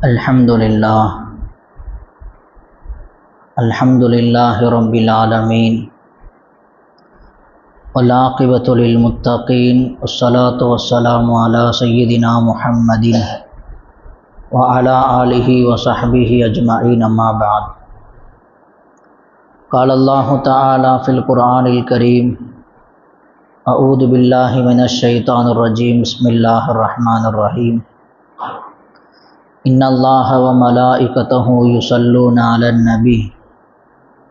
Alhamdulillah, Alhamdulillahi Rabbil Alameen, wal aqibatu lil muttaqeen, wassalatu wassalamu ala Sayyidina Muhammadin wa ala alihi wa sahbihi ajma'in, amma ba'd. Qala Allahu ta'ala fil Qur'anil Kareem, a'udhu billahi minash shaitanir rajeem, bismillahir rahmanir rahim. Inna Allaha wa malaikatahu yusalluna 'alan nabi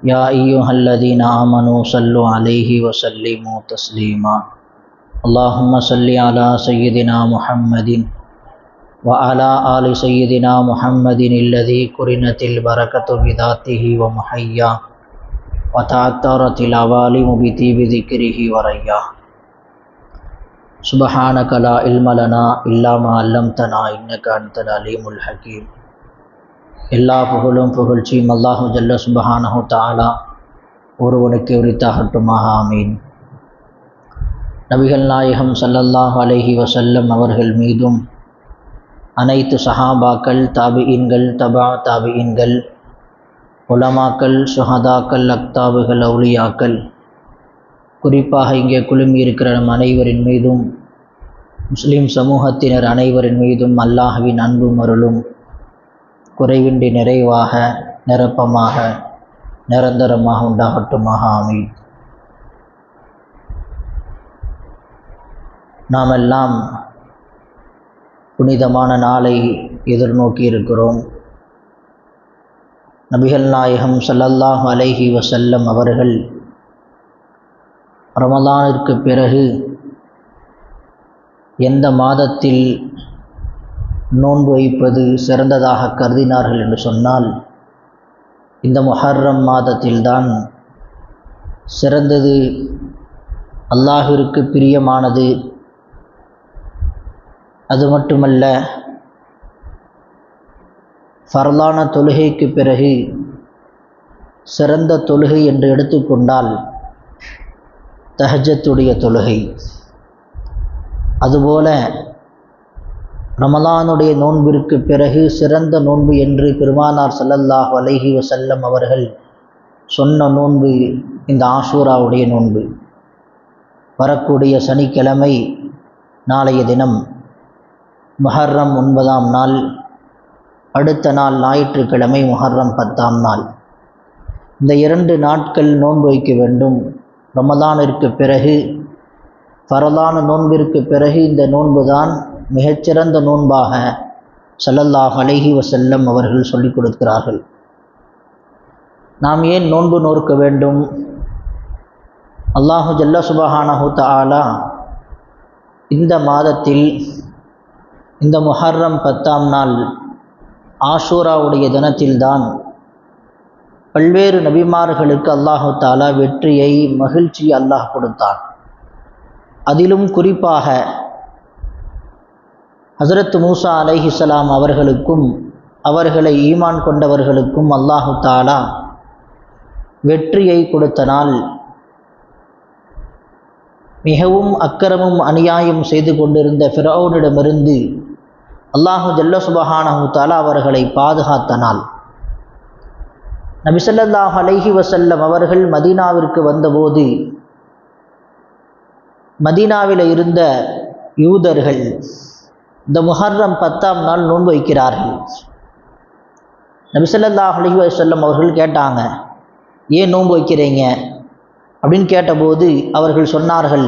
ya ayyuhalladhina amanu sallu 'alaihi wa sallimu taslima. Allahumma salli ala sayyidina Muhammadin wa ala ali sayyidina Muhammadin alladhi qurinatil barakatu bidatihi wa muhayya wa ta'attaratil awalimu bitibi dhikrihi wa rayya. Subhanaka la ilma lana illa ma 'allamtana innaka antal alimul hakim. எல்லா புகழும் புகழ்ச்சியும் அல்லாஹு ஜல்ல சுப்ஹானஹு தஆலா ஒருவனுக்கு உரித்தாகட்டுமாக, ஆமீன். நபிகள் நாயகம் ஸல்லல்லாஹு அலைஹி வஸல்லம் அவர்கள் மீதும் அனைத்து சஹாபாக்கள், தாபிஈன்கள், தபா தாபிஈன்கள், உலமாக்கள், சுஹதாக்கள், அக்தாபுகள், அவுலியாக்கள், குறிப்பாக இங்கே குழுமி இருக்கிற நம் அனைவரின் மீதும், முஸ்லீம் சமூகத்தினர் அனைவரின் மீதும் அல்லாஹ்வின் அன்பும் அருளும் குறைவின்றி நிறைவாக, நிரப்பமாக, நிரந்தரமாக உண்டாகட்டுமாக, ஆமீன். நாம் எல்லாம் புனிதமான நாளை எதிர்நோக்கி இருக்கிறோம். நபிகள் நாயகம் ஸல்லல்லாஹு அலைஹி வஸல்லம் அவர்கள் ரமலானிற்கு பிறகு எந்த மாதத்தில் நோன்பு வைப்பது சிறந்ததாக கருதினார்கள் என்று சொன்னால், இந்த முஹர்ரம் மாதத்தில்தான் சிறந்தது, அல்லாஹ்விற்கு பிரியமானது. அது மட்டுமல்ல, ஃபர்லான தொழுகைக்கு பிறகு சிறந்த தொழுகை என்று எடுத்துக்கொண்டால் தஹஜ்ஜத்துடைய தொழுகை. அதுபோல ரமலானுடைய நோன்பிற்கு பிறகு சிறந்த நோன்பு என்று பெருமானார் ஸல்லல்லாஹு அலைஹி வஸல்லம் அவர்கள் சொன்ன நோன்பு இந்த ஆஷூராவுடைய நோன்பு. வரக்கூடிய சனிக்கிழமை, நாளைய தினம் முஹர்ரம் 9ஆம் நாள், அடுத்த நாள் ஞாயிற்றுக்கிழமை முஹர்ரம் 10ஆம் நாள். இந்த 2 நாட்கள் நோன்பு வைக்க வேண்டும். ரமலானிற்கு பிறகு, ஃபரலான நோன்பிற்கு பிறகு இந்த நோன்புதான் மிகச்சிறந்த நோன்பாக ஸல்லல்லாஹு அலைஹி வஸல்லம் அவர்கள் சொல்லிக் கொடுக்கிறார்கள். நாம் ஏன் நோன்பு நோற்க வேண்டும்? அல்லாஹு ஜல்ல சுப்ஹானஹு தஆலா இந்த மாதத்தில், இந்த முஹர்ரம் 10ஆம் நாள் ஆஷூராவுடைய தினத்தில்தான் பல்வேறு நபிமார்களுக்கு அல்லாஹு தஆலா வெற்றியை, மகிழ்ச்சியை அல்லாஹ் கொடுத்தான். அதிலும் குறிப்பாக ஹஸரத் மூசா அலைஹிஸ்ஸலாம் அவர்களுக்கும் அவர்களை ஈமான் கொண்டவர்களுக்கும் அல்லாஹு தஆலா வெற்றியை கொடுத்த நாள். மிகவும் அக்கிரமும் அநியாயம் செய்து கொண்டிருந்த ஃபிரௌனிடமிருந்து அல்லாஹு ஜல்ல சுப்ஹானஹு தஆலா அவர்களை பாதுகாத்த நாள். நபி ஸல்லல்லாஹு அலைஹி வஸல்லம் அவர்கள் மதீனாவிற்கு வந்தபோது, மதீனாவில் இருந்த யூதர்கள் இந்த முஹர்ரம் 10ஆம் நாள் நோன்பு வைக்கிறார்கள். நபி ஸல்லல்லாஹு அலைஹி வஸல்லம் அவர்கள் கேட்டாங்க, ஏன் நோன்பு வைக்கிறீங்க அப்படின்னு கேட்டபோது அவர்கள் சொன்னார்கள்,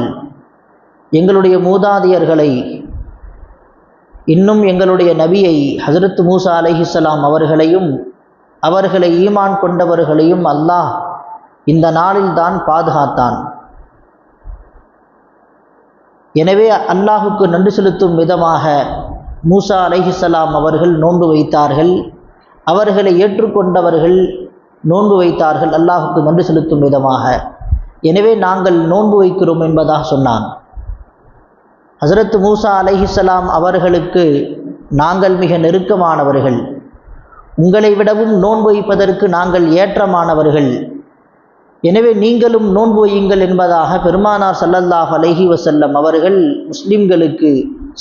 எங்களுடைய மூதாதையர்களை, இன்னும் எங்களுடைய நபியை ஹஸரத் மூசா அலைஹிஸ்ஸலாம் அவர்களையும் அவர்களை ஈமான் கொண்டவர்களையும் அல்லாஹ் இந்த நாளில் தான் பாதுகாத்தான். எனவே அல்லாஹுக்கு நன்றி செலுத்தும் விதமாக மூசா அலைஹிஸ்ஸலாம் அவர்கள் நோன்பு வைத்தார்கள். அவர்களை ஏற்றுக்கொண்டவர்கள் நோன்பு வைத்தார்கள் அல்லாஹுக்கு நன்றி செலுத்தும் விதமாக. எனவே நாங்கள் நோன்பு வைக்கிறோம் என்பதாக சொன்னான். ஹஸரத் மூசா அலைஹிஸ்ஸலாம் அவர்களுக்கு நாங்கள் மிக நெருக்கமானவர்கள், உங்களை விடவும் நோன்பு வைப்பதற்கு நாங்கள் ஏற்றமானவர்கள், எனவே நீங்களும் நோன்பு வையுங்கள் என்பதாக பெருமானார் ஸல்லல்லாஹு அலைஹி வஸல்லம் அவர்கள் முஸ்லிம்களுக்கு,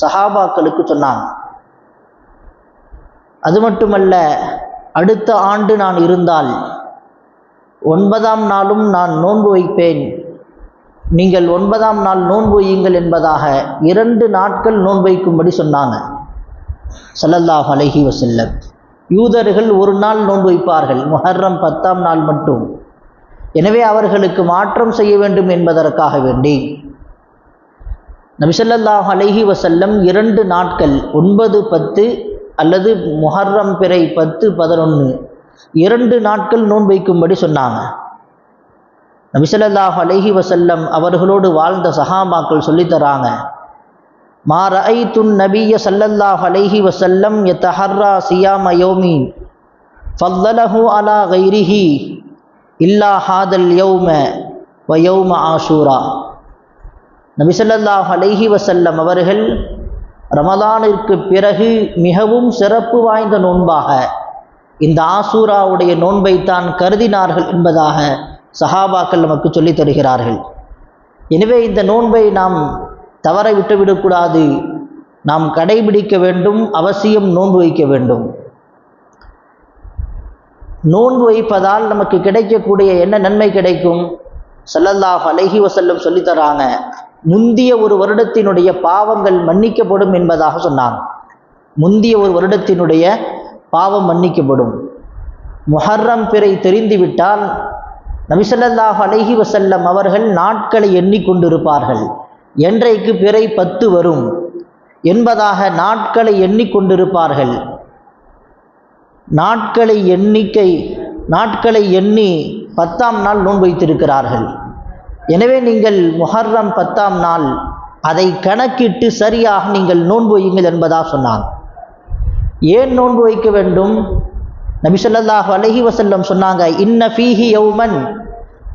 சஹாபாக்களுக்கு சொன்னாங்க. அது மட்டுமல்ல, அடுத்த ஆண்டு நான் இருந்தால் 9ஆம் நாளும் நான் நோன்பு வைப்பேன், நீங்கள் 9ஆம் நாள் நோன்பு வையுங்கள் என்பதாக 2 நாட்கள் நோன்பு வைக்கும்படி சொன்னாங்க ஸல்லல்லாஹு அலைஹி வஸல்லம். யூதர்கள் ஒரு நாள் நோன்பு வைப்பார்கள், முஹர்ரம் 10ஆம் நாள் மட்டும். எனவே அவர்களுக்கு மாற்றம் செய்ய வேண்டும் என்பதற்காக வேண்டி நபி ஸல்லல்லாஹு அலைஹி வஸல்லம் 2 நாட்கள் 9, 10 அல்லது முஹர்ரம் பிறை 10, 11 2 நாட்கள் நோன்பு வைக்கும்படி சொன்னாங்க. நபி ஸல்லல்லாஹு அலைஹி வஸல்லம் அவர்களோடு வாழ்ந்த சஹாபாக்கள் சொல்லித்தராங்க, மா ரஅய்துன் நபிய ஸல்லல்லாஹு அலைஹி வஸல்லம் யதஹர்ரா சியாம யௌமின் ஃபல்லலஹு அலா கைரிஹி இல்லா ஹாதல் யௌம வ யௌம ஆஷூரா. நபி ஸல்லல்லாஹு அலைஹி வஸல்லம் அவர்கள் ரமலானிற்கு பிறகு மிகவும் சிறப்பு வாய்ந்த நோன்பாக இந்த ஆசூராவுடைய நோன்பைத்தான் கருதினார்கள் என்பதாக சஹாபாக்கள் நமக்கு சொல்லித் தருகிறார்கள். எனவே இந்த நோன்பை நாம் தவற விட்டுவிடக்கூடாது, நாம் கடைபிடிக்க வேண்டும், அவசியம் நோன்பு வைக்க வேண்டும். நோன்பு வைப்பதால் நமக்கு கிடைக்கக்கூடிய என்ன நன்மை கிடைக்கும்? ஸல்லல்லாஹு அலைஹி வஸல்லம் சொல்லித்தராங்க, முந்திய ஒரு வருடத்தினுடைய பாவங்கள் மன்னிக்கப்படும் என்பதாக சொன்னாங்க. முந்திய ஒரு வருடத்தினுடைய பாவம் மன்னிக்கப்படும். முஹர்ரம் பிறை தெரிந்துவிட்டால் நபி ஸல்லல்லாஹு அலைஹி வஸல்லம் அவர்கள் நாட்களை எண்ணிக்கொண்டிருப்பார்கள். என்றைக்கு பிறை 10 வரும் என்பதாக நாட்களை எண்ணிக்கொண்டிருப்பார்கள். நாட்களை எண்ணி 10ஆம் நாள் நோன்பு வைத்திருக்கிறார்கள். எனவே நீங்கள் முஹர்ரம் 10ஆம் நாள் அதை கணக்கிட்டு சரியாக நீங்கள் நோன்பு வையுங்கள் என்பதாக சொன்னாங்க. ஏன் நோன்பு வைக்க வேண்டும்? நபி ஸல்லல்லாஹு அலைஹி வஸல்லம் சொன்னாங்க, இன்ன ஃபீஹி யௌமன்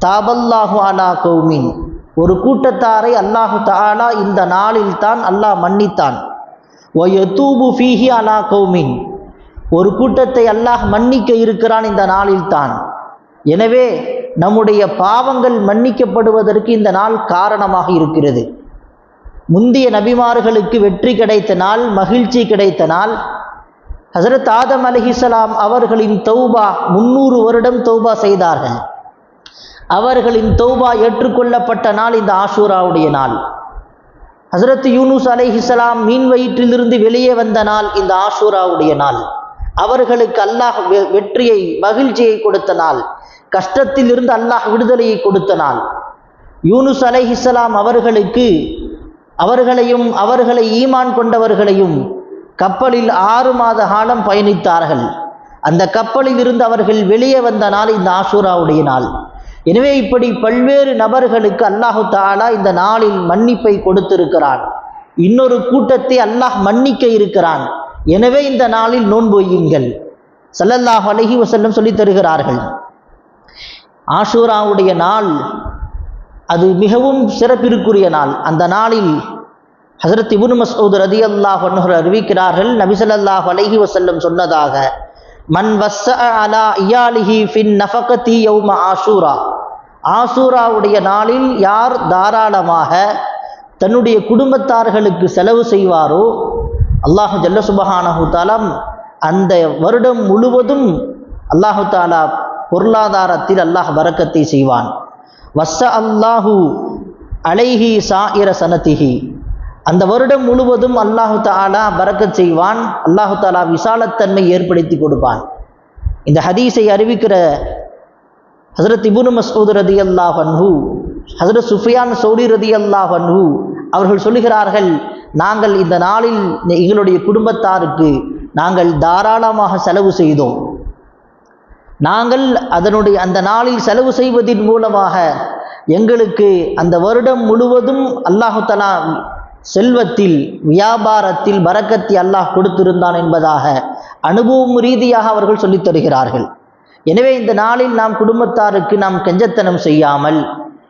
தாபல்லாஹு அலா கௌமின், ஒரு கூட்டத்தாரை அல்லாஹு தஆலா இந்த நாளில் தான் அல்லாஹ் மன்னித்தான். வ யதூபு ஃபீஹி அலா கௌமின், ஒரு கூட்டத்தை அல்லாஹ் மன்னிக்க இருக்கிறான் இந்த நாளில் தான். எனவே நம்முடைய பாவங்கள் மன்னிக்கப்படுவதற்கு இந்த நாள் காரணமாக இருக்கிறது. முந்திய நபிமார்களுக்கு வெற்றி கிடைத்த நாள், மகிழ்ச்சி கிடைத்த நாள். ஹஸரத் ஆதம் அலைஹிஸ்ஸலாம் அவர்களின் தௌபா 300 வருடம் தௌபா செய்தார்கள். அவர்களின் தௌபா ஏற்றுக்கொள்ளப்பட்ட நாள் இந்த ஆஷூராவுடைய நாள். ஹஸரத் யூனுஸ் அலைஹிஸ்ஸலாம் மீன் வயிற்றிலிருந்து வெளியே வந்த நாள் இந்த ஆஷூராவுடைய நாள். அவர்களுக்கு அல்லாஹ் வெற்றியை, மகிழ்ச்சியை கொடுத்த நாள். கஷ்டத்தில் இருந்து அல்லாஹ் விடுதலையை கொடுத்த நாள். யூனுஸ் அலைஹிஸ்ஸலாம் அவர்களையும் அவர்களை ஈமான் கொண்டவர்களையும் கப்பலில் 6 மாத காலம் பயணித்தார்கள். அந்த கப்பலில் இருந்து அவர்கள் வெளியே வந்த நாள் இந்த ஆஷூராவுடைய நாள். எனவே இப்படி பல்வேறு நபர்களுக்கு அல்லாஹு தஆலா இந்த நாளில் மன்னிப்பை கொடுத்திருக்கிறான். இன்னொரு கூட்டத்தை அல்லாஹ் மன்னிக்க இருக்கிறான். எனவே இந்த நாளில் நோன்பு வையுங்கள் ஸல்லல்லாஹு அலைஹி வஸல்லம் சொல்லித் தருகிறார்கள். ஆஷூராவுடைய நாள் அது மிகவும் சிறப்பிற்குரிய நாள். அந்த நாளில் ஹஸரத் இப்னு மஸ்ஊத் ரலியல்லாஹு அன்ஹு அறிவிக்கிறார்கள், நபி ஸல்லல்லாஹு அலைஹி வஸல்லம் சொன்னதாக, மன் வஸ்ஸஅ அலா இயாலிஹி ஃபின் நஃபகதி யௌம ஆஷூரா, ஆஷூராவுடைய நாளில் யார் தாராளமாக தன்னுடைய குடும்பத்தார்களுக்கு செலவு செய்வாரோ அல்லாஹ் ஜல்ல சுப்ஹானஹு தஆலா அந்த வருடம் முழுவதும் அல்லாஹ் தஆலா பொருளாதாரத்தில் அல்லாஹ் பரக்கத்தை செய்வான். வஸ்ஸ அல்லாஹு அலைஹி சாயிர சனதிஹி, அந்த வருடம் முழுவதும் அல்லாஹ் தஆலா பரக்கத் செய்வான். அல்லாஹ் தஆலா விசாலத்தன்மை ஏற்படுத்தி கொடுப்பான். இந்த ஹதீஸை அறிவிக்கிற ஹஸரத் இப்னு மஸ்ஊத் ரலியல்லாஹு அன்ஹு, ஹஸரத் சுஃபியான் சௌரி ரலியல்லாஹு அன்ஹு அவர்கள் சொல்லுகிறார்கள், நாங்கள் இந்த நாளில் எங்களுடைய குடும்பத்தாருக்கு நாங்கள் தாராளமாக செலவு செய்தோம். நாங்கள் அந்த நாளில் செலவு செய்வதின் மூலமாக எங்களுக்கு அந்த வருடம் முழுவதும் அல்லாஹ் தஆலா செல்வத்தில், வியாபாரத்தில் பரக்கத்தை அல்லாஹ் கொடுத்திருந்தான் என்பதாக அனுபவம் ரீதியாக அவர்கள் சொல்லித் தருகிறார்கள். எனவே இந்த நாளில் நாம் குடும்பத்தாருக்கு நாம் கஞ்சத்தனம் செய்யாமல்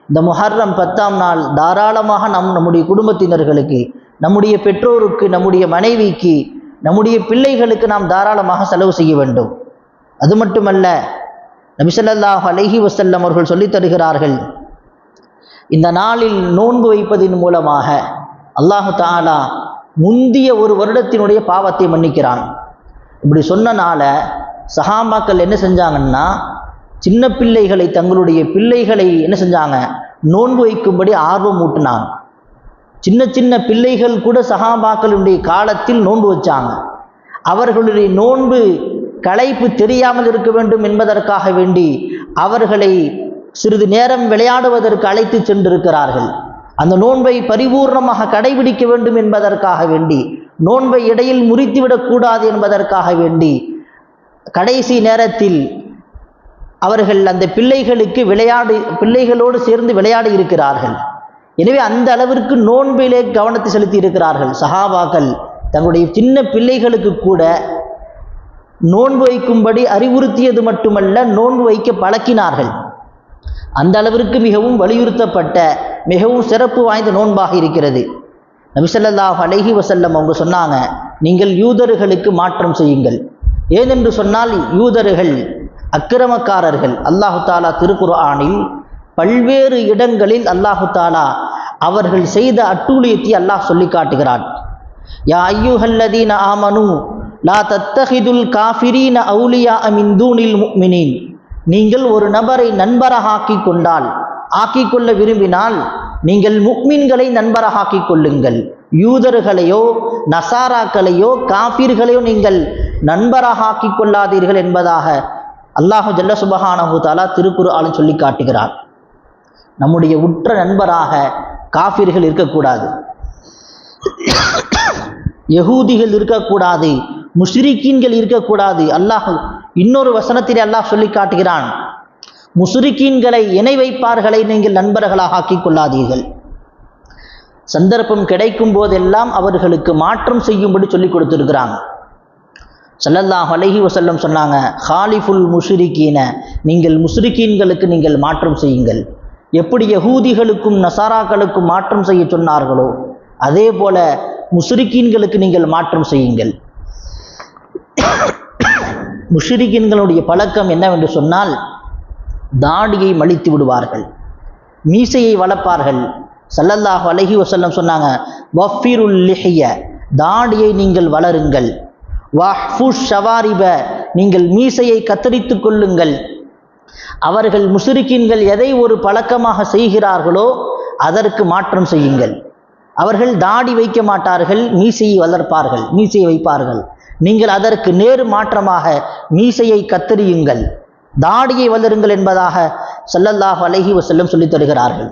இந்த முஹர்ரம் 10ஆம் நாள் தாராளமாக நம்முடைய குடும்பத்தினர்களுக்கு, நம்முடைய பெற்றோருக்கு, நம்முடைய மனைவிக்கு, நம்முடைய பிள்ளைகளுக்கு நாம் தாராளமாக செலவு செய்ய வேண்டும். அது மட்டுமல்ல, நபி ஸல்லல்லாஹு அலைஹி வஸல்லம் அவர்கள் சொல்லித் தருகிறார்கள், இந்த நாளில் நோன்பு வைப்பதின் மூலமாக அல்லாஹ் தஆலா முந்திய ஒரு வருடத்தினுடைய பாவத்தை மன்னிக்கிறான். இப்படி சொன்னனால சஹாபாக்கள் என்ன செஞ்சாங்கன்னா சின்ன பிள்ளைகளை தங்களுடைய பிள்ளைகளை என்ன செஞ்சாங்க, நோன்பு வைக்கும்படி ஆர்வம் ஊட்டினாங்க. சின்ன சின்ன பிள்ளைகள் கூட சஹாபாக்களுடைய காலத்தில் நோன்பு வச்சாங்க. அவர்களுடைய நோன்பு களைப்பு தெரியாமல் இருக்க வேண்டும் என்பதற்காக வேண்டி அவர்களை சிறிது நேரம் விளையாடுவதற்கு அழைத்து சென்றிருக்கிறார்கள். அந்த நோன்பை பரிபூர்ணமாக கடைபிடிக்க வேண்டும் என்பதற்காக வேண்டி, நோன்பை இடையில் முறித்துவிடக்கூடாது என்பதற்காக வேண்டி கடைசி நேரத்தில் அவர்கள் அந்த பிள்ளைகளோடு சேர்ந்து விளையாடி இருக்கிறார்கள். எனவே அந்த அளவிற்கு நோன்பிலே கவனத்தை செலுத்தி இருக்கிறார்கள். சஹாபாக்கள் தங்களுடைய சின்ன பிள்ளைகளுக்கு கூட நோன்பு வைக்கும்படி அறிவுறுத்தியது மட்டுமல்ல, நோன்பு வைக்க பழக்கினார்கள். அந்த அளவிற்கு மிகவும் வலியுறுத்தப்பட்ட மிகவும் சிறப்பு வாய்ந்த நோன்பாக இருக்கிறது. நபி ஸல்லல்லாஹு அலைஹி வஸல்லம் அவங்க சொன்னாங்க, நீங்கள் யூதர்களுக்கு மாற்றம் செய்யுங்கள். ஏனென்று சொன்னால் யூதர்கள் அக்கிரமக்காரர்கள். அல்லாஹு தாலா திருக்குர்ஆனில் பல்வேறு இடங்களில் அல்லாஹு தாலா அவர்கள் செய்த அட்டூழியத்தை அல்லாஹ் சொல்லி காட்டுகிறான். யா அய்யுஹல்லதீன ஆமனு லா தத்தஹிதுல் காஃபிரீன அவுலியா மின் தூனில் முஃமினீன். நீங்கள் ஒரு நபரை நண்பராக ஆக்கிக்கொள்ள விரும்பினால் நீங்கள் முஃமின்களை நண்பராக ஆக்கிக் கொள்ளுங்கள். யூதர்களையோ நசாராக்களையோ காஃபிர்களையோ நீங்கள் நண்பராக ஆக்கிக் கொள்ளாதீர்கள் என்பதாக அல்லாஹு ஜல்ல சுப்ஹானஹு தஆலா திருக்குர்ஆனில் சொல்லி காட்டுகிறார். நம்முடைய உற்ற நண்பராக காஃபிர்கள் இருக்கக்கூடாது, யகூதிகள் இருக்கக்கூடாது, முஷ்ரிக்கீன்கள் இருக்கக்கூடாது. அல்லாஹ் இன்னொரு வசனத்திலே அல்லாஹ் சொல்லி காட்டுகிறான், முஷ்ரிக்கீன்களை இணை வைப்பார்களை நீங்கள் நண்பர்களாக ஆக்கிக் கொள்ளாதீர்கள். சந்தர்ப்பம் கிடைக்கும் போதெல்லாம் அவர்களுக்கு மாற்றம் செய்யும்படி சொல்லி கொடுத்துருக்கிறாங்க. ஸல்லல்லாஹு அலைஹி வஸல்லம் சொன்னாங்க, ஹாலிஃபுல் முஷ்ரிக்கீன, நீங்கள் முஷ்ரிக்கீன்களுக்கு நீங்கள் மாற்றம் செய்யுங்கள். எப்படி யகூதிகளுக்கும் நசாராக்களுக்கும் மாற்றம் செய்ய சொன்னார்களோ அதே போல முஷ்ரிக்கீன்களுக்கு நீங்கள் மாற்றம் செய்யுங்கள். முஷ்ரிக்கீன்களுடைய பழக்கம் என்னவென்று சொன்னால் தாடியை மலித்து விடுவார்கள், மீசையை வளர்ப்பார்கள். ஸல்லல்லாஹு அலைஹி வஸல்லம் சொன்னாங்க, வஃபிருல் லிஹ்ய, தாடியை நீங்கள் வளருங்கள். வஹ்ஃபுஷ் ஷவாரிப, நீங்கள் மீசையை கத்தரித்து கொள்ளுங்கள். அவர்கள் முஷ்ரிக்கீன்கள் எதை ஒரு பழக்கமாக செய்கிறார்களோ அதற்கு மாற்றம் செய்யுங்கள். அவர்கள் தாடி வைக்க மாட்டார்கள், மீசையை வளர்ப்பார்கள், மீசையை வைப்பார்கள். நீங்கள் அதற்கு நேர் மாற்றமாக மீசையை கத்தரியுங்கள், தாடியை வளருங்கள் என்பதாக ஸல்லல்லாஹு அலைஹி வஸல்லம் சொல்லித் தருகிறார்கள்.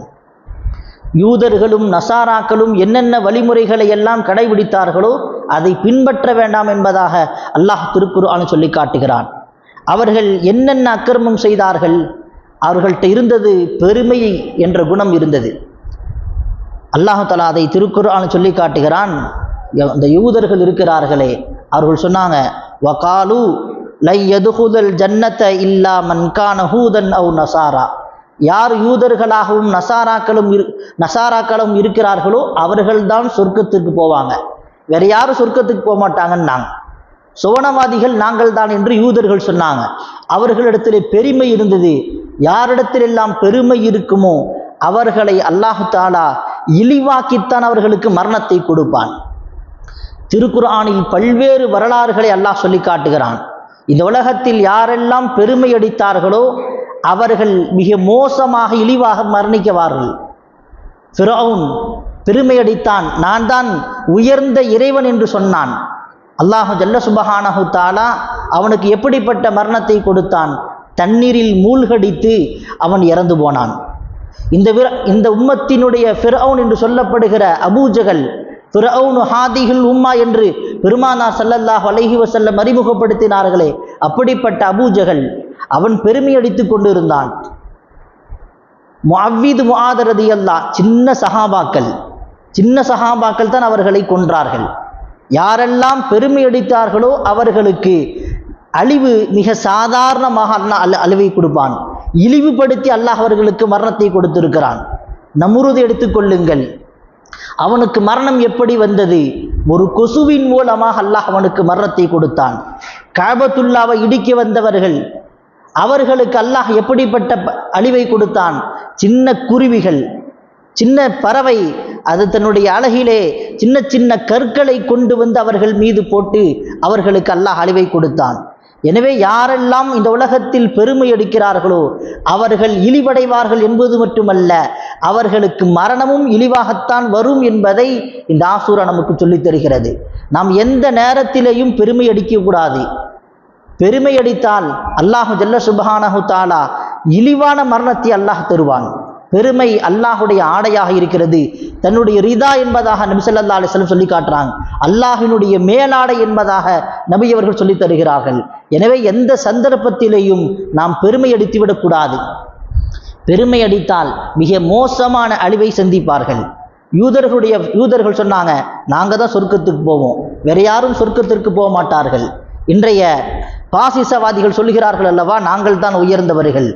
யூதர்களும் நசாராக்களும் என்னென்ன வழிமுறைகளை எல்லாம் கடைபிடித்தார்களோ அதை பின்பற்ற வேண்டாம் என்பதாக அல்லாஹ் திருக்குர்ஆனில் சொல்லி காட்டுகிறான். அவர்கள் என்னென்ன அக்கிரமம் செய்தார்கள், அவர்கள்ட்ட இருந்தது பெருமை என்ற குணம் இருந்தது. அல்லாஹ் தஆலா அதை திருக்குர்ஆனில் சொல்லி காட்டுகிறான். அந்த யூதர்கள் இருக்கிறார்களே, அவர்கள் சொன்னாங்க, வகாலு லை யதுகுல் ஜன்னத இல்லா மன் கான ஹூதன் அவ் நசாரா. யார் யூதர்களாகவும் நசாராக்களும் இருக்கிறார்களோ அவர்கள்தான் சொர்க்கத்துக்கு போவாங்க, வேற யாரும் சொர்க்கத்துக்கு போக மாட்டாங்கன்னாங்க. சுவனவாதிகள் நாங்கள் தான் என்று யூதர்கள் சொன்னாங்க. அவர்களிடத்திலே பெருமை இருந்தது. யாரிடத்திலெல்லாம் பெருமை இருக்குமோ அவர்களை அல்லாஹு தஆலா இழிவாக்கித்தான் அவர்களுக்கு மரணத்தை கொடுப்பான். திருக்குர்ஆனில் பல்வேறு வரலாறுகளை அல்லாஹ் சொல்லி காட்டுகிறான். இந்த உலகத்தில் யாரெல்லாம் பெருமை அடித்தார்களோ அவர்கள் மிக மோசமாக இழிவாக மரணிக்கவார்கள். ஃபிரௌன் பெருமை அடித்தான், நான் தான் உயர்ந்த இறைவன் என்று சொன்னான். அல்லாஹ் ஜல்ல சுப்ஹானஹு தஆலா அவனுக்கு எப்படிப்பட்ட மரணத்தை கொடுத்தான், தண்ணீரில் மூழ்கடித்து அவன் இறந்து போனான். இந்த உம்மத்தினுடைய ஃபிரௌன் என்று சொல்லப்படுகிற அபூஜகல், ஃபிரௌன் ஹாதிஹுல் உம்மா என்று பெருமானார் ஸல்லல்லாஹு அலைஹி வஸல்லம் அறிமுகப்படுத்தினார்களே, அப்படிப்பட்ட அபூஜகல் அவன் பெருமை அடித்துக் கொண்டிருந்தான். முஅவ்வித் முஆத் ரலியல்லாஹ் சின்ன சஹாபாக்கள் தான் அவர்களை கொன்றார்கள். யாரெல்லாம் பெருமை அடித்தார்களோ அவர்களுக்கு அழிவு மிக சாதாரணமாக அல்லாஹ் அழிவை கொடுப்பான். இழிவுபடுத்தி அல்லாஹ் அவர்களுக்கு மரணத்தை கொடுத்திருக்கிறான். நம்ரூதை எடுத்துக்கொள்ளுங்கள், அவனுக்கு மரணம் எப்படி வந்தது? ஒரு கொசுவின் மூலமாக அல்லாஹ் அவனுக்கு மரணத்தை கொடுத்தான். கஅபத்துல்லாவை இடிக்க வந்தவர்கள், அவர்களுக்கு அல்லாஹ் எப்படிப்பட்ட அழிவை கொடுத்தான்? சின்ன குருவிகள், சின்ன பறவை அது தன்னுடைய அழகிலே சின்ன சின்ன கற்களை கொண்டு வந்து அவர்கள் மீது போட்டு அவர்களுக்கு அல்லாஹ் அழிவை கொடுத்தான். எனவே யாரெல்லாம் இந்த உலகத்தில் பெருமை அடிக்கிறார்களோ அவர்கள் இழிவடைவார்கள் என்பது மட்டுமல்ல, அவர்களுக்கு மரணமும் இழிவாகத்தான் வரும் என்பதை இந்த ஆசூரா நமக்கு சொல்லித் தருகிறது. நாம் எந்த நேரத்திலேயும் பெருமை அடிக்கக்கூடாது. பெருமை அடித்தால் அல்லாஹு ஜல்ல சுப்ஹானஹு தஆலா இழிவான மரணத்தை அல்லாஹ் தருவான். பெருமை அல்லாஹுடைய ஆடையாக இருக்கிறது. தன்னுடைய ரிதா என்பதாக நபி ஸல்லல்லாஹு அலைஹி வஸல்லம் சொல்லி காட்டுறாங்க. அல்லாஹினுடைய மேலாடை என்பதாக நபி அவர்கள் சொல்லி தருகிறார்கள். எனவே எந்த சந்தர்ப்பத்திலேயும் நாம் பெருமை அடித்து விடக்கூடாது. பெருமை அடித்தால் மிக மோசமான அழிவை சந்திப்பார்கள். யூதர்கள் சொன்னாங்க, நாங்கள் தான் சொர்க்கத்துக்கு போவோம், வேற யாரும் சொர்க்கத்திற்கு போக மாட்டார்கள். இன்றைய பாசிசவாதிகள் சொல்லுகிறார்கள் அல்லவா, நாங்கள் தான் உயர்ந்தவர்கள்,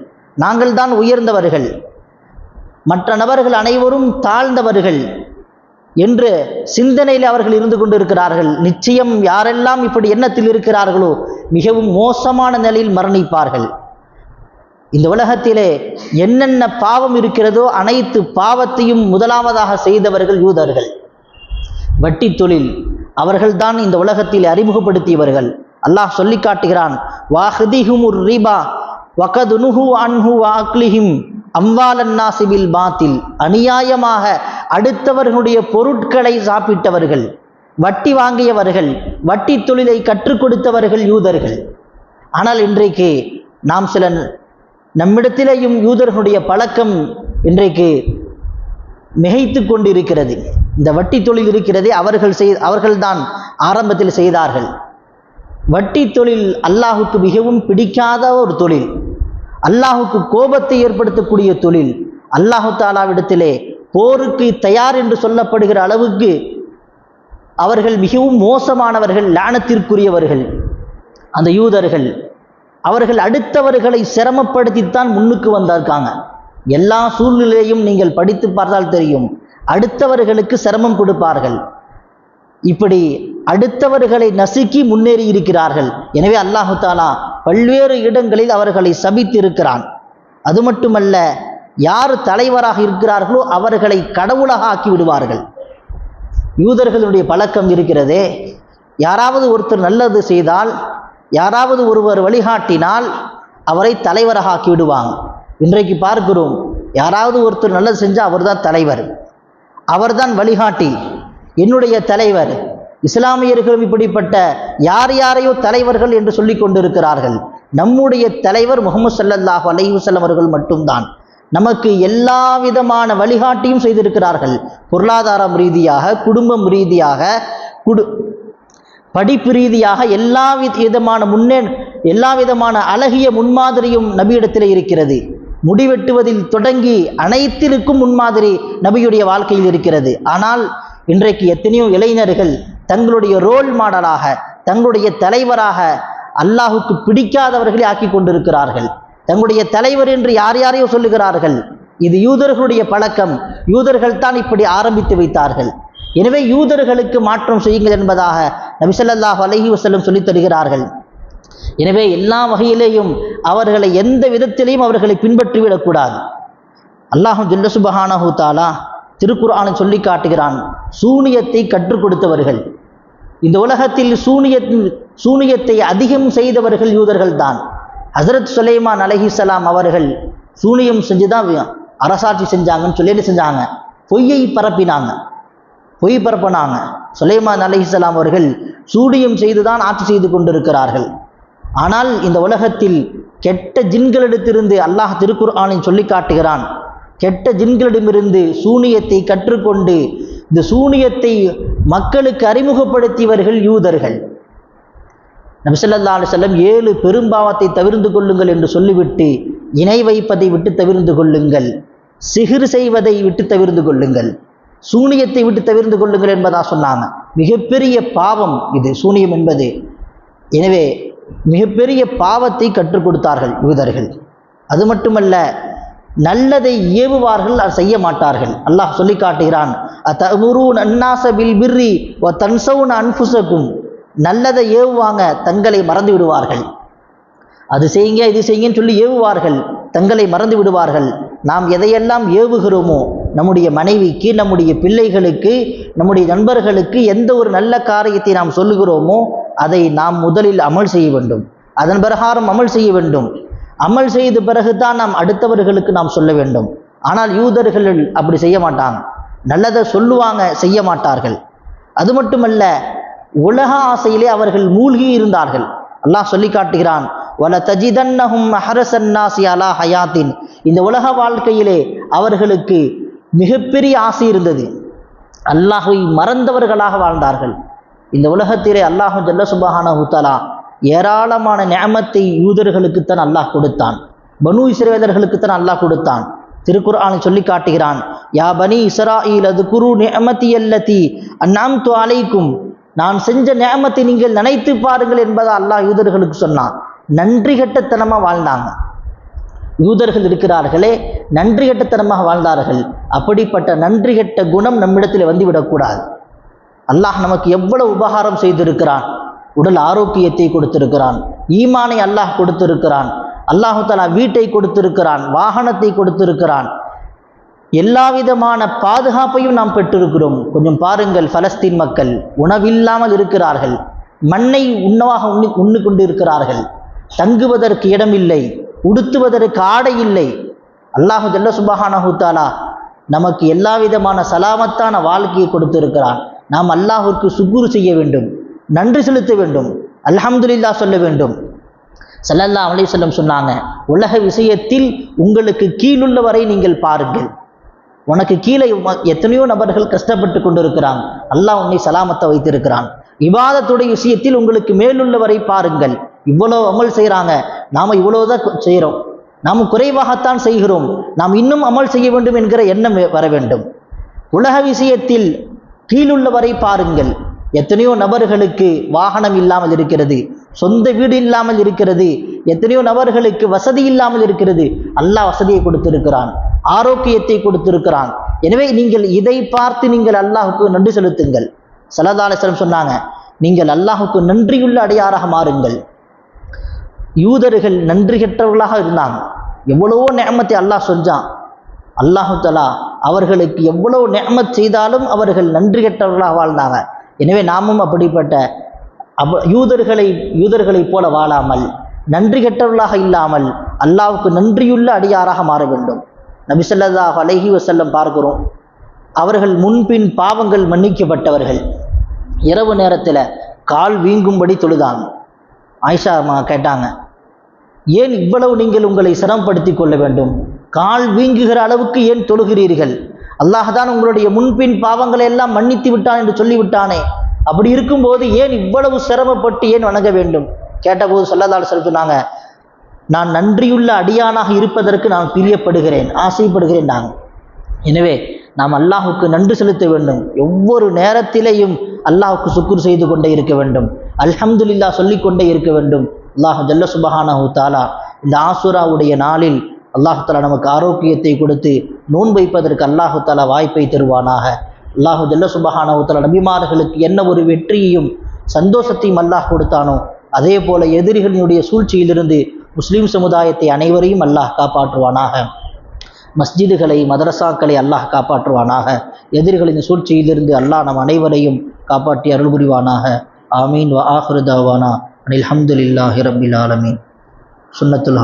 நாங்கள் தான் உயர்ந்தவர்கள், மற்ற நபர்கள் அனைவரும் தாழ்ந்தவர்கள் என்று சிந்தனையில் அவர்கள் இருந்து கொண்டிருக்கிறார்கள். நிச்சயம் யாரெல்லாம் இப்படி எண்ணத்தில் இருக்கிறார்களோ மிகவும் மோசமான நிலையில் மரணிப்பார்கள். இந்த உலகத்திலே என்னென்ன பாவம் இருக்கிறதோ அனைத்து பாவத்தையும் முதலாவதாக செய்தவர்கள் யூதர்கள். வட்டி தொழில் அவர்கள்தான் இந்த உலகத்தில் அறிமுகப்படுத்தியவர்கள். அல்லாஹ் சொல்லி காட்டுகிறான், வாஹதிஹுமுர் ரிபா வகதுனுஹு அன்ஹு வஅக்லிஹிம் அம்வாலன்னாஸி பில் பாத்தில். அநியாயமாக அடுத்தவர்களுடைய பொருட்களை சாப்பிட்டவர்கள், வட்டி வாங்கியவர்கள், வட்டி தொழிலை கற்றுக் கொடுத்தவர்கள் யூதர்கள். ஆனால் இன்றைக்கு நாம் நம்மிடத்திலேயும் யூதர்களுடைய பழக்கம் இன்றைக்கு மிகைத்து கொண்டிருக்கிறது. இந்த வட்டி தொழில் இருக்கிறதே அவர்கள்தான் ஆரம்பத்தில் செய்தார்கள். வட்டி தொழில் அல்லாஹுக்கு மிகவும் பிடிக்காத ஒரு தொழில், அல்லாஹுக்கு கோபத்தை ஏற்படுத்தக்கூடிய தொழில். அல்லாஹு தாலாவிடத்திலே போருக்கு தயார் என்று சொல்லப்படுகிற அளவுக்கு அவர்கள் மிகவும் மோசமானவர்கள், லானத்திற்குரியவர்கள். அந்த யூதர்கள் அவர்கள் அடுத்தவர்களை சிரமப்படுத்தித்தான் முன்னுக்கு வந்திருக்காங்க. எல்லா சூழ்நிலையும் நீங்கள் படித்து பார்த்தால் தெரியும், அடுத்தவர்களுக்கு சிரமம் கொடுப்பார்கள். இப்படி அடுத்தவர்களை நசுக்கி முன்னேறி இருக்கிறார்கள். எனவே அல்லாஹு தாலா பல்வேறு இடங்களில் அவர்களை சபித்திருக்கிறான். அது மட்டுமல்ல, யார் தலைவராக இருக்கிறார்களோ அவர்களை கடவுளாக ஆக்கி விடுவார்கள். யூதர்களுடைய பழக்கம் இருக்கிறதே, யாராவது ஒருத்தர் நல்லது செய்தால், யாராவது ஒருவர் வழிகாட்டினால் அவரை தலைவராக ஆக்கி விடுவாங்க. இன்றைக்கு பார்க்கிறோம், யாராவது ஒருத்தர் நல்லது செஞ்சால் அவர்தான் தலைவர், அவர்தான் வழிகாட்டி, என்னுடைய தலைவர். இஸ்லாமியர்களும் இப்படிப்பட்ட யார் யாரையோ தலைவர்கள் என்று சொல்லி கொண்டிருக்கிறார்கள். நம்முடைய தலைவர் முஹம்மது ஸல்லல்லாஹு அலைஹி வஸல்லம் அவர்கள் மட்டும்தான். நமக்கு எல்லா விதமான வழிகாட்டியும் செய்திருக்கிறார்கள். பொருளாதாரம் ரீதியாக, குடும்பம் ரீதியாக, படிப்பு ரீதியாக எல்லா விதமான அழகிய முன்மாதிரியும் நபியிடத்தில் இருக்கிறது. முடிவெட்டுவதில் தொடங்கி அனைத்திற்கும் முன்மாதிரி நபியுடைய வாழ்க்கையில் இருக்கிறது. ஆனால் இன்றைக்கு எத்தனையோ இளைஞர்கள் தங்களுடைய ரோல் மாடலாக, தங்களுடைய தலைவராக அல்லாஹுக்கு பிடிக்காதவர்களை ஆக்கி கொண்டிருக்கிறார்கள். தங்களுடைய தலைவர் என்று யார் யாரையோ சொல்லுகிறார்கள். இது யூதர்களுடைய பழக்கம். யூதர்கள் தான் இப்படி ஆரம்பித்து வைத்தார்கள். எனவே யூதர்களுக்கு மாற்றம் செய்யுங்கள் என்பதாக நபி ஸல்லல்லாஹு அலைஹி வஸல்லம் சொல்லித் தருகிறார்கள். எனவே எல்லா வகையிலேயும் அவர்களை எந்த விதத்திலையும் அவர்களை பின்பற்றிவிடக்கூடாது. அல்லாஹ் ஜல்ல சுப்ஹானஹு தஆலா திருக்குர்ஆனில் சொல்லி காட்டுகிறான், சூனியத்தை கற்றுக் கொடுத்தவர்கள். இந்த உலகத்தில் சூனியத்தை அதிகம் செய்தவர்கள் யூதர்கள் தான். ஹஸரத் சுலைமான் அலைஹிஸ்ஸலாம் அவர்கள் சூனியம் செஞ்சுதான் அரசாட்சி செஞ்சாங்கன்னு சொல்லி செஞ்சாங்க, பொய்யை பரப்பினாங்க, பொய் பரப்பினாங்க. சுலைமான் அலைஹிஸ்ஸலாம் அவர்கள் சூனியம் செய்துதான் ஆட்சி செய்து கொண்டிருக்கிறார்கள். ஆனால் இந்த உலகத்தில் கெட்ட ஜின்களிடத்திலிருந்து அல்லாஹ் திருக்குர்ஆனில் சொல்லி காட்டுகிறான், கெட்ட ஜின்களிடமிருந்து சூனியத்தை கற்றுக்கொண்டு இந்த சூனியத்தை மக்களுக்கு அறிமுகப்படுத்தியவர்கள் யூதர்கள். நபி ஸல்லல்லாஹு அலைஹி வஸல்லம் 7 பெரும்பாவத்தை தவிர்த்து கொள்ளுங்கள் என்று சொல்லிவிட்டு இணை வைப்பதை விட்டு தவிர்த்து கொள்ளுங்கள், சிஹ்ர் செய்வதை விட்டு தவிர்த்து கொள்ளுங்கள், சூனியத்தை விட்டு தவிர்த்து கொள்ளுங்கள் என்பதா சொன்னாங்க. மிகப்பெரிய பாவம் இது சூனியம் என்பது. எனவே மிகப்பெரிய பாவத்தை கற்றுக் கொடுத்தார்கள் யூதர்கள். அது மட்டுமல்ல, நல்லதை ஏவுவார்கள், அதை செய்ய மாட்டார்கள். அல்லாஹ் சொல்லி காட்டுகிறான், அத்தமுரூன அன்னாஸ பில் பிர்ரி வ தன்ஸவுன அன்ஃபுஸக்கும். நல்லதை ஏவுவாங்க, தங்களை மறந்து விடுவார்கள். அது செய்யுங்க இது செய்யுங்கன்னு சொல்லி ஏவுவார்கள், தங்களை மறந்து விடுவார்கள். நாம் எதையெல்லாம் ஏவுகிறோமோ, நம்முடைய மனைவிக்கு, நம்முடைய பிள்ளைகளுக்கு, நம்முடைய நண்பர்களுக்கு எந்த ஒரு நல்ல காரியத்தை நாம் சொல்லுகிறோமோ அதை நாம் முதலில் அமல் செய்ய வேண்டும். அதன் பிரகாரம் அமல் செய்ய வேண்டும். அமல் செய்த பிறகுதான் நாம் அடுத்தவர்களுக்கு நாம் சொல்ல வேண்டும். ஆனால் யூதர்கள் அப்படி செய்ய மாட்டாங்க. நல்லதை சொல்லுவாங்க, செய்ய மாட்டார்கள். அது மட்டுமல்ல, உலக ஆசையிலே அவர்கள் மூழ்கி இருந்தார்கள். அல்லாஹ் சொல்லி காட்டுகிறான், வல தஜிதன்னஹும் அஹ்ரஸன் நாஸி அலா ஹயாத்தின். இந்த உலக வாழ்க்கையிலே அவர்களுக்கு மிகப்பெரிய ஆசை இருந்தது. அல்லாஹ்வை மறந்தவர்களாக வாழ்ந்தார்கள். இந்த உலகத்திலே அல்லாஹ் ஜல்ல சுப்ஹானஹு தஆலா ஏராளமான நிஅமத்தை யூதர்களுக்குத்தான் அல்லாஹ் கொடுத்தான். பனு இஸ்ரவேலர்களுக்குத்தான் அல்லாஹ் கொடுத்தான். திருக்குர்ஆனில் சொல்லி காட்டுகிறான், யா பனி இஸ்ராயீல் அத்குரு நிஅமதி அல்லதி அன்அம்து அலைக்கும். நான் செஞ்ச நிஅமத்தை நீங்கள் நினைத்து பாருங்கள் என்பதை அல்லாஹ் யூதர்களுக்கு சொன்னான். நன்றி கெட்டத்தனமாக வாழ்ந்தாங்க. யூதர்கள் இருக்கிறார்களே, நன்றி கெட்டத்தனமாக வாழ்ந்தார்கள். அப்படிப்பட்ட நன்றி கெட்ட குணம் நம்மிடத்தில் வந்துவிடக்கூடாது. அல்லாஹ் நமக்கு எவ்வளவு உபகாரம் செய்திருக்கிறான். உடல் ஆரோக்கியத்தை கொடுத்திருக்கிறான், ஈமானை அல்லாஹ் கொடுத்திருக்கிறான், அல்லாஹு தஆலா வீட்டை கொடுத்திருக்கிறான், வாகனத்தை கொடுத்திருக்கிறான், எல்லா விதமான பாதுகாப்பையும் நாம் பெற்றிருக்கிறோம். கொஞ்சம் பாருங்கள், பலஸ்தீன் மக்கள் உணவில்லாமல் இருக்கிறார்கள், மண்ணை உண்ணவாக உண்ணு கொண்டு இருக்கிறார்கள், தங்குவதற்கு இடமில்லை, உடுத்துவதற்கு ஆடை இல்லை. அல்லாஹு ஜல்ல சுப்ஹானஹு தஆலா நமக்கு எல்லா விதமான சலாமத்தான வாழ்க்கையை கொடுத்திருக்கிறான். நாம் அல்லாஹ்விற்கு சுக்ர் செய்ய வேண்டும், நன்றி செலுத்த வேண்டும், அல்ஹம்துலில்லாஹ் சொல்ல வேண்டும். ஸல்லல்லாஹு அலைஹி வஸல்லம் சொன்னாங்க, உலக விஷயத்தில் உங்களுக்கு கீழுள்ளவரை நீங்கள் பாருங்கள். உனக்கு கீழே எத்தனையோ நபர்கள் கஷ்டப்பட்டு கொண்டிருக்கிறாங்க, அல்லாஹ் உன்னை சலாமத்தை வைத்திருக்கிறான். இபாதத்துடைய விஷயத்தில் உங்களுக்கு மேலுள்ளவரை பாருங்கள். இவ்வளோ அமல் செய்கிறாங்க, நாம் இவ்வளோதான் செய்கிறோம், நாம் குறைவாகத்தான் செய்கிறோம், நாம் இன்னும் அமல் செய்ய வேண்டும் என்கிற எண்ணம் வர வேண்டும். உலக விஷயத்தில் கீழுள்ளவரை பாருங்கள். எத்தனையோ நபர்களுக்கு வாகனம் இல்லாமல் இருக்கிறது, சொந்த வீடு இல்லாமல் இருக்கிறது, எத்தனையோ நபர்களுக்கு வசதி இல்லாமல் இருக்கிறது. அல்லாஹ் வசதியை கொடுத்திருக்கிறான், ஆரோக்கியத்தை கொடுத்திருக்கிறான். எனவே நீங்கள் இதை பார்த்து நீங்கள் அல்லாஹுக்கு நன்றி செலுத்துங்கள். ஸல்லல்லாஹு அலைஹி வஸல்லம் சொன்னாங்க, நீங்கள் அல்லாஹுக்கு நன்றியுள்ள அடியாராக மாறுங்கள். யூதர்கள் நன்றி கெட்டவர்களாக இருந்தாங்க. எவ்வளவோ நிஅமத்தை அல்லாஹ் செஞ்சான். அல்லாஹு தஆலா அவர்களுக்கு எவ்வளவு நிஅமத் செய்தாலும் அவர்கள் நன்றி கெட்டவர்களாக வாழ்ந்தாங்க. எனவே நாமும் அப்படிப்பட்ட யூதர்களைப் போல வாழாமல், நன்றி கெட்டவர்களாக இல்லாமல் அல்லாஹ்வுக்கு நன்றியுள்ள அடியாராக மாற வேண்டும். நபி ஸல்லல்லாஹு அலைஹி வஸல்லம் பார்க்கிறோம், அவர்கள் முன்பின் பாவங்கள் மன்னிக்கப்பட்டவர்கள். இரவு நேரத்தில் கால் வீங்கும்படி தொழுதாங்க. ஆயிஷா அம்மா கேட்டாங்க, ஏன் இவ்வளவு நீங்கள் உங்களை சிரமப்படுத்தி கொள்ள வேண்டும்? கால் வீங்குகிற அளவுக்கு ஏன் தொழுகிறீர்கள்? அல்லாஹ் தான் உங்களுடைய முன்பின் பாவங்களை எல்லாம் மன்னித்து விட்டான் என்று சொல்லிவிட்டானே, அப்படி இருக்கும்போது ஏன் இவ்வளவு சிரமப்பட்டு ஏன் வணங்க வேண்டும்? கேட்டபோது ஸல்லல்லாஹு அலைஹி வஸல்லம் சொன்னாங்க, நான் நன்றியுள்ள அடியானாக இருப்பதற்கு நான் பிரியப்படுகிறேன், ஆசைப்படுகிறேன் நாங்கள். எனவே நாம் அல்லாஹுக்கு நன்றி செலுத்த வேண்டும். ஒவ்வொரு நேரத்திலேயும் அல்லாஹுக்கு சுக்ர் செய்து கொண்டே இருக்க வேண்டும், அல்ஹம்துலில்லாஹ் சொல்லிக்கொண்டே இருக்க வேண்டும். அல்லாஹ் ஜல்ல சுப்ஹானஹு தஆலா இந்த ஆசுராவுடைய நாளில் அல்லாஹு தஆலா நமக்கு ஆரோக்கியத்தை கொடுத்து நோன்பு வைப்பதற்கு அல்லாஹு தஆலா வாய்ப்பை தருவானாக. அல்லாஹு ஜல்ல சுப்ஹானஹு தஆலா நபிமார்களுக்கு என்ன ஒரு வெற்றியையும் சந்தோஷத்தையும் அல்லாஹ் கொடுத்தானோ, அதே போல எதிரிகளினுடைய சூழ்ச்சியிலிருந்து முஸ்லீம் சமுதாயத்தை அனைவரையும் அல்லாஹ் காப்பாற்றுவானாக. மஸ்ஜிதுகளை, மதரசாக்களை அல்லாஹ் காப்பாற்றுவானாக. எதிரிகளின் சூழ்ச்சியிலிருந்து அல்லாஹ் நம் அனைவரையும் காப்பாற்றி அருள் புரிவானாக. ஆமீன். வ ஆஹிரு தாவானா அனில் ஹம்துலில்லாஹி ரப்பில் ஆலமீன். சுன்னத்துல்